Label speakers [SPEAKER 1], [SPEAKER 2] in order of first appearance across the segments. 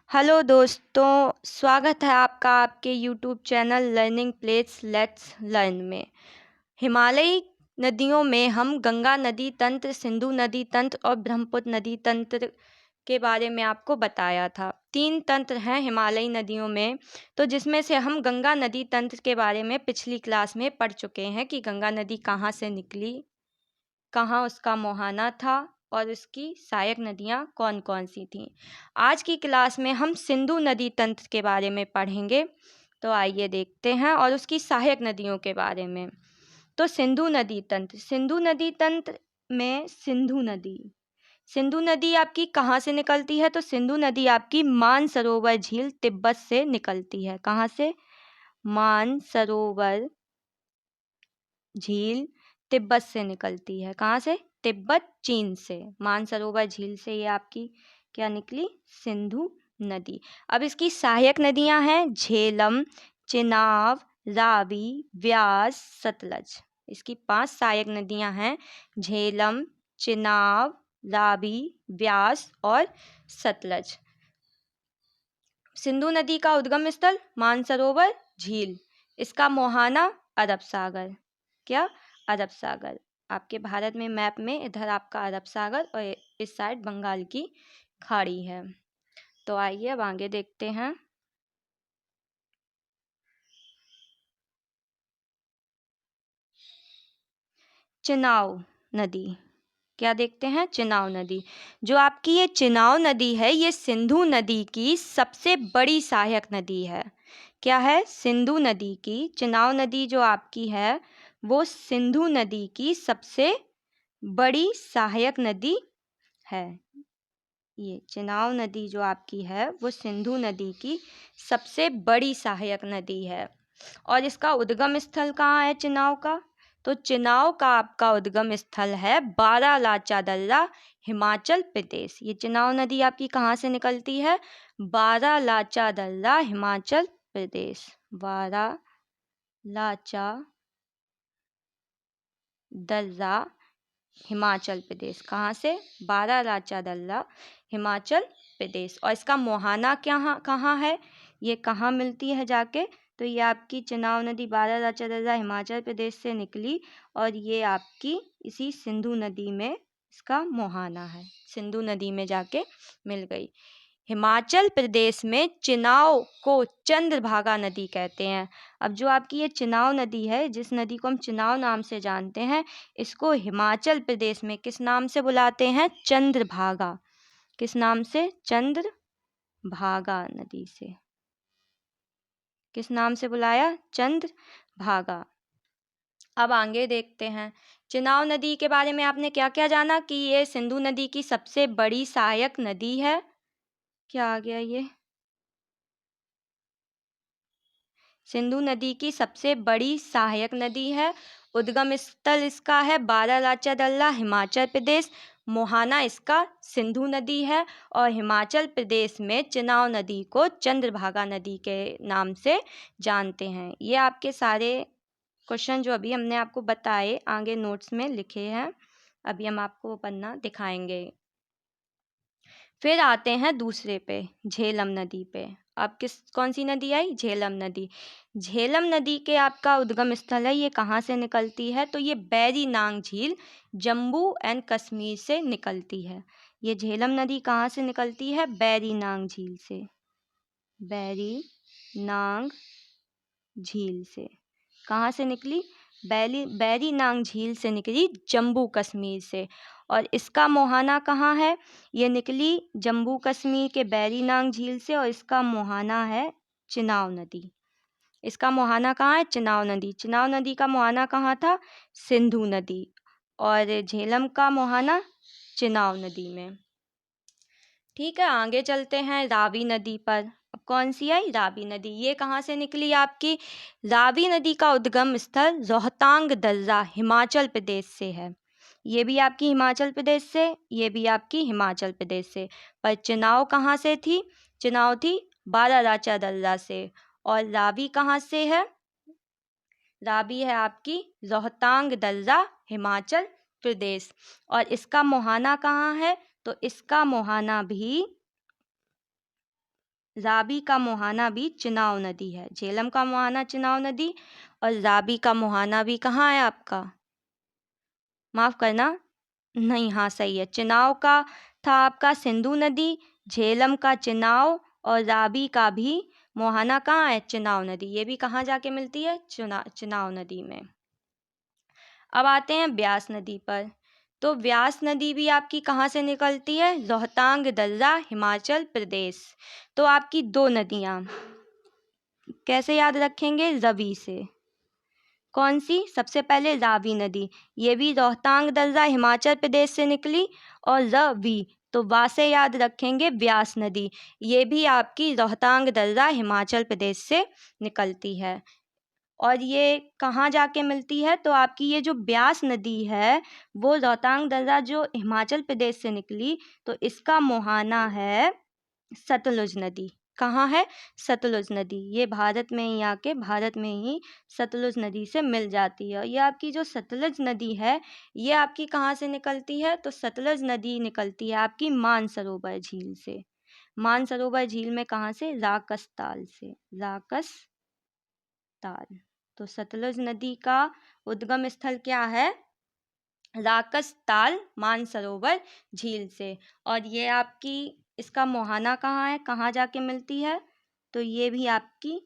[SPEAKER 1] Hello दोस्तों, स्वागत है आपका आपके YouTube channel learning place let's learn में। हिमालयी नदियों में हम गंगा नदी तंत्र, सिंधु नदी तंत्र और ब्रह्मपुत्र नदी तंत्र के बारे में आपको बताया था। 3 तंत्र हैं हिमालयी नदियों में, तो जिसमें से हम गंगा नदी तंत्र के बारे में पिछली क्लास में पढ़ चुके हैं कि गंगा नदी कहाँ से निकली, कहाँ उसका मुहाना था और उसकी सहायक नदियाँ कौन कौन सी थीं। आज की क्लास में हम सिंधु नदी तंत्र के बारे में पढ़ेंगे, तो आइए देखते हैं, और उसकी सहायक नदियों के बारे में। तो सिंधु नदी तंत्र में सिंधु नदी आपकी कहाँ से निकलती है? तो सिंधु नदी आपकी मानसरोवर झील तिब्बत से निकलती है। कहाँ से? मानसरोवर झील तिब्बत से निकलती है। कहाँ से? तिब्बत, चीन से। मानसरोवर झील से ये आपकी क्या निकली? सिंधु नदी। अब इसकी सहायक नदियां हैं झेलम, चिनाब, रावी, व्यास, सतलज। इसकी 5 सहायक नदियां हैं झेलम, चिनाब, रावी, व्यास और सतलज। सिंधु नदी का उद्गम स्थल मानसरोवर झील, इसका मुहाना अरब सागर। क्या? अरब सागर। आपके भारत में मैप में इधर आपका अरब सागर और इस साइड बंगाल की खाड़ी है। तो आइए अब आगे देखते हैं। चिनाब नदी, क्या देखते हैं? चिनाब नदी। जो आपकी ये चिनाब नदी है, ये सिंधु नदी की सबसे बड़ी सहायक नदी है। क्या है? सिंधु नदी की, चिनाब नदी जो आपकी है वो सिंधु नदी की सबसे बड़ी सहायक नदी है। ये चिनाब नदी जो आपकी है वो सिंधु नदी की सबसे बड़ी सहायक नदी है। और इसका उद्गम स्थल कहाँ है चिनाब का? तो चिनाब का आपका उद्गम स्थल है बारालाचा दर्रा, हिमाचल प्रदेश। ये चिनाब नदी आपकी कहाँ से निकलती है? बारालाचा दर्रा, हिमाचल प्रदेश। बारालाचा दर्रा, हिमाचल प्रदेश। कहाँ से? बारालाचा दर्रा, हिमाचल प्रदेश। और इसका मुहाना कहाँ है? ये कहाँ मिलती है जाके? तो ये आपकी चिनाब नदी बारालाचा दर्रा, हिमाचल प्रदेश से निकली और ये आपकी इसी सिंधु नदी में इसका मुहाना है। सिंधु नदी में जाके मिल गई। हिमाचल प्रदेश में चिनाब को चंद्रभागा नदी कहते हैं। अब जो आपकी ये चिनाब नदी है, जिस नदी को हम चिनाब नाम से जानते हैं, इसको हिमाचल प्रदेश में किस नाम से बुलाते हैं? चंद्रभागा। किस नाम से? चंद्रभागा नदी से। किस नाम से बुलाया? चंद्रभागा। अब आगे देखते हैं। चिनाब नदी के बारे में आपने क्या क्या जाना कि ये सिंधु नदी की सबसे बड़ी सहायक नदी है। क्या आ गया ये? सिंधु नदी की सबसे बड़ी सहायक नदी है। उद्गम स्थल इसका है बारालाचा दर्रा, हिमाचल प्रदेश। मुहाना इसका सिंधु नदी है और हिमाचल प्रदेश में चिनाब नदी को चंद्रभागा नदी के नाम से जानते हैं। ये आपके सारे क्वेश्चन जो अभी हमने आपको बताए आगे नोट्स में लिखे हैं, अभी हम आपको वो पन्ना दिखाएंगे। फिर आते हैं दूसरे पे, झेलम नदी पे। अब कौन सी नदी आई? झेलम नदी। झेलम नदी के आपका उद्गम स्थल है, ये कहाँ से निकलती है? तो ये बैरी नांग झील, जम्मू एंड कश्मीर से निकलती है। ये झेलम नदी कहाँ से निकलती है? बैरी नांग झील से। बैरी नांग झील से। कहाँ से निकली? बैरी नांग झील से निकली, जम्मू कश्मीर से। और इसका मुहाना कहाँ है? ये निकली जम्मू कश्मीर के बैरी नांग झील से और इसका मुहाना है चिनाब नदी। इसका मुहाना कहाँ है? चिनाब नदी। चिनाब नदी का मुहाना कहाँ था? सिंधु नदी। और झेलम का मुहाना चिनाब नदी में। ठीक है, आगे चलते हैं रावी नदी पर। अब कौन सी आई? रावी नदी। ये कहाँ से निकली आपकी? रावी नदी का उद्गम स्थल रोहतांग दर्रा, हिमाचल प्रदेश से है। ये भी आपकी हिमाचल प्रदेश से, ये भी आपकी हिमाचल प्रदेश से। पर चिनाब कहाँ से थी? चिनाब थी बारालाचा दर्रा से। और रावी कहाँ से है? रावी है आपकी रोहतांग दर्रा, हिमाचल प्रदेश। और इसका मुहाना कहाँ है? तो इसका मुहाना भी रावी का मोहाना भी चुनाव नदी है। झेलम का मोहाना चुनाव नदी और रावी का मोहाना भी कहाँ है आपका, माफ करना, नहीं, हाँ सही है, चुनाव का था आपका सिंधु नदी, झेलम का चुनाव और रावी का भी मोहाना कहाँ है, चुनाव नदी। ये भी कहाँ जाके मिलती है, चुनाव नदी में। अब आते हैं ब्यास नदी पर। तो ब्यास नदी भी आपकी कहाँ से निकलती है, रोहतांग दर्रा, हिमाचल प्रदेश। तो आपकी दो नदियाँ कैसे याद रखेंगे, रवि से। कौन सी, सबसे पहले रावी नदी, ये भी रोहतांग दर्रा हिमाचल प्रदेश से निकली, और रवि तो वा से याद रखेंगे ब्यास नदी, ये भी आपकी रोहतांग दर्रा हिमाचल प्रदेश से निकलती है। और ये कहाँ जाके मिलती है, तो आपकी ये जो ब्यास नदी है वो रोहतांग दर्रा जो हिमाचल प्रदेश से निकली, तो इसका मुहाना है सतलुज नदी। कहाँ है, सतलुज नदी, ये भारत में ही आके भारत में ही सतलुज नदी से मिल जाती है। और ये आपकी जो सतलुज नदी है ये आपकी कहाँ से निकलती है, तो सतलुज नदी निकलती है आपकी मानसरोवर झील से। मानसरोवर झील में कहाँ से, राकसताल से, राकसताल। तो सतलुज नदी का उद्गम स्थल क्या है, राकसताल मानसरोवर झील से। और ये आपकी इसका मुहाना कहाँ है, कहाँ जाके मिलती है, तो ये भी आपकी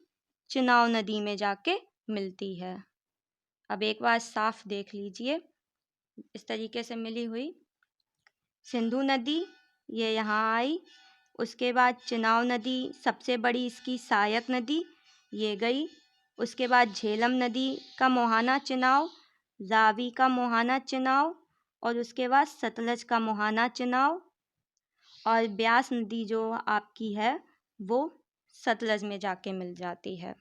[SPEAKER 1] चुनाव नदी में जाके मिलती है। अब एक बार साफ देख लीजिए, इस तरीके से मिली हुई सिंधु नदी ये यहाँ आई, उसके बाद चुनाव नदी सबसे बड़ी इसकी सहायक नदी ये गई, उसके बाद झेलम नदी का मुहाना चुनाव, रावी का मुहाना चुनाव, और उसके बाद सतलज का मुहाना चुनाव, और ब्यास नदी जो आपकी है वो सतलज में जाके मिल जाती है।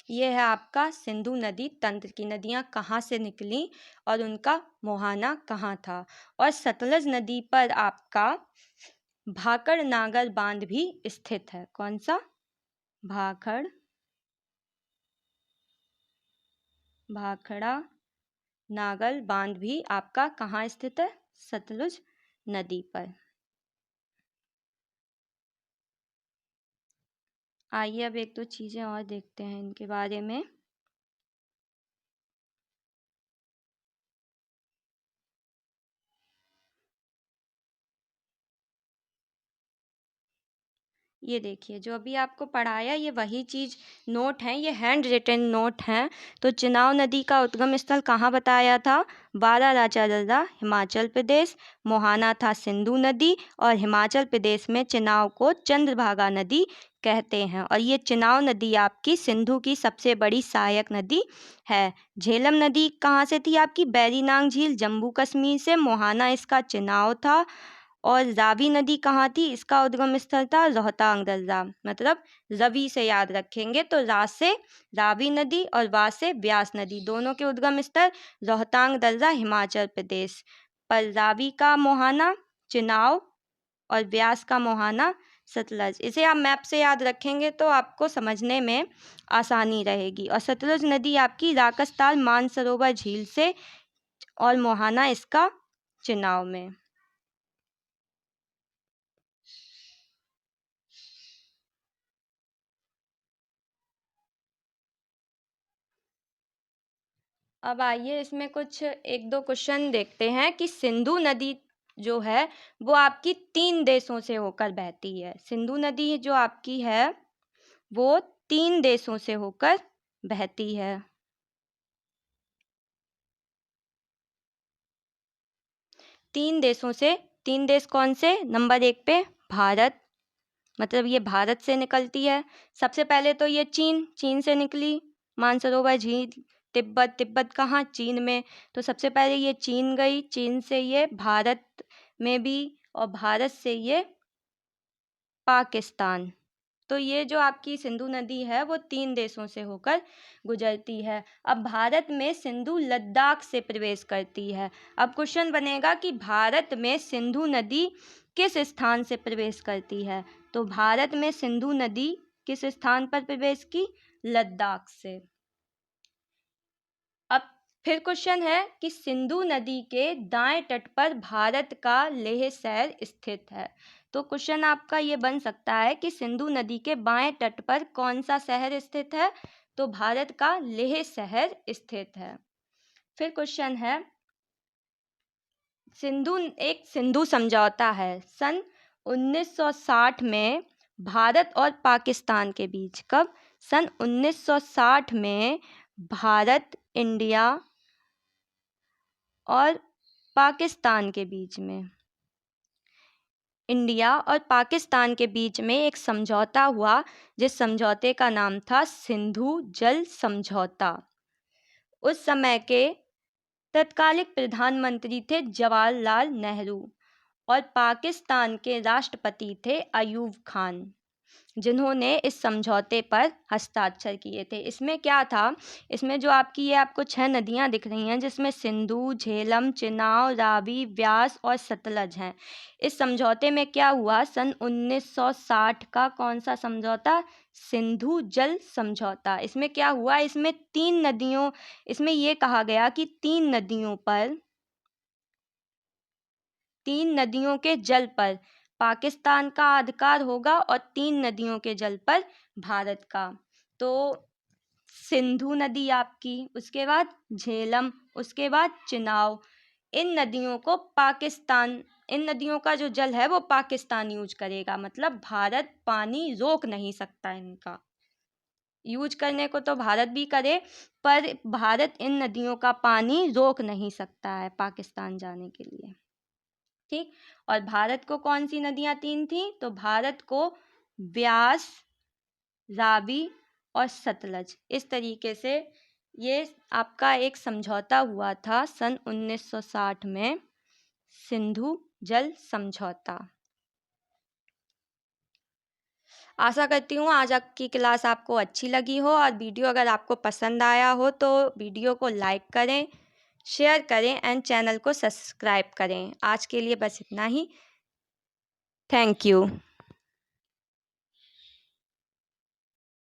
[SPEAKER 1] ये है आपका सिंधु नदी तंत्र की नदियाँ कहाँ से निकली और उनका मुहाना कहाँ था। और सतलज नदी पर आपका भाखड़ नागर बांध भी स्थित है। कौन सा, भाखड़ा नागर बांध भी आपका कहाँ स्थित है, सतलुज नदी पर। आइए अब एक दो चीज़ें और देखते हैं इनके बारे में। ये देखिए जो अभी आपको पढ़ाया ये वही चीज़ नोट है, ये हैंड रिटन नोट हैं। तो चुनाव नदी का उद्गम स्थल कहाँ बताया था, बारालाचा दर्रा हिमाचल प्रदेश, मोहाना था सिंधु नदी, और हिमाचल प्रदेश में चुनाव को चंद्रभागा नदी कहते हैं। और ये चुनाव नदी आपकी सिंधु की सबसे बड़ी सहायक नदी है। झेलम नदी कहाँ से थी आपकी, बैरीनांग झील जम्मू कश्मीर से, मोहाना इसका चुनाव था। और रावी नदी कहाँ थी, इसका उद्गम स्थल था रोहतांग दर्रा, मतलब रवि से याद रखेंगे तो रा से रावी नदी और वा से ब्यास नदी, दोनों के उद्गम स्थल रोहतांग दर्रा हिमाचल प्रदेश। पर रावी का मोहाना चुनाव और ब्यास का मोहाना सतलज। इसे आप मैप से याद रखेंगे तो आपको समझने में आसानी रहेगी। और सतलुज नदी आपकी राकसताल मानसरोवर झील से और मोहाना इसका चुनाव में। अब आइए इसमें कुछ एक दो क्वेश्चन देखते हैं कि सिंधु नदी जो है वो आपकी 3 देशों से होकर बहती है। सिंधु नदी जो आपकी है वो 3 देशों से होकर बहती है। 3 देशों से, 3 देश कौन से, नंबर 1 पे भारत, मतलब ये भारत से निकलती है। सबसे पहले तो ये चीन से निकली, मानसरोवर झील, तिब्बत कहाँ, चीन में। तो सबसे पहले ये चीन गई, चीन से ये भारत में भी, और भारत से ये पाकिस्तान। तो ये जो आपकी सिंधु नदी है वो 3 देशों से होकर गुजरती है। अब भारत में सिंधु लद्दाख से प्रवेश करती है। अब क्वेश्चन बनेगा कि भारत में सिंधु नदी किस स्थान से प्रवेश करती है, तो भारत में सिंधु नदी किस स्थान पर प्रवेश की, लद्दाख से। अब फिर क्वेश्चन है कि सिंधु नदी के दाएं तट पर भारत का लेह शहर स्थित है। तो क्वेश्चन आपका ये बन सकता है कि सिंधु नदी के बाएं तट पर कौन सा शहर स्थित है? तो भारत का लेह शहर स्थित है। फिर क्वेश्चन है, सिंधु समझौता है सन 1960 में भारत और पाकिस्तान के बीच। कब? सन 1960 में भारत, इंडिया और पाकिस्तान के बीच में, इंडिया और पाकिस्तान के बीच में एक समझौता हुआ, जिस समझौते का नाम था सिंधु जल समझौता। उस समय के तत्कालिक प्रधानमंत्री थे जवाहरलाल नेहरू और पाकिस्तान के राष्ट्रपति थे अयूब खान, जिन्होंने इस समझौते पर हस्ताक्षर किए थे। इसमें क्या था, इसमें जो आपको 6 नदियां दिख रही हैं, जिसमें सिंधु, झेलम, चिनाब, रावी, व्यास और सतलज हैं। इस समझौते में क्या हुआ, सन 1960 का कौन सा समझौता? सिंधु जल समझौता। इसमें क्या हुआ, इसमें ये कहा गया कि 3 नदियों के जल पर पाकिस्तान का अधिकार होगा और 3 नदियों के जल पर भारत का। तो सिंधु नदी आपकी, उसके बाद झेलम, उसके बाद चिनाब, इन नदियों का जो जल है वो पाकिस्तान यूज करेगा। मतलब भारत पानी रोक नहीं सकता, इनका यूज करने को तो भारत भी करे, पर भारत इन नदियों का पानी रोक नहीं सकता है पाकिस्तान जाने के लिए। ठीक। और भारत को कौन सी नदियां 3 थी? तो भारत को व्यास, रावी और सतलज। इस तरीके से ये आपका एक समझौता हुआ था सन 1960 में, सिंधु जल समझौता। आशा करती हूँ आज आपकी क्लास आपको अच्छी लगी हो, और वीडियो अगर आपको पसंद आया हो तो वीडियो को लाइक करें, शेयर करें एंड चैनल को सब्सक्राइब करें। आज के लिए बस इतना ही। Thank you.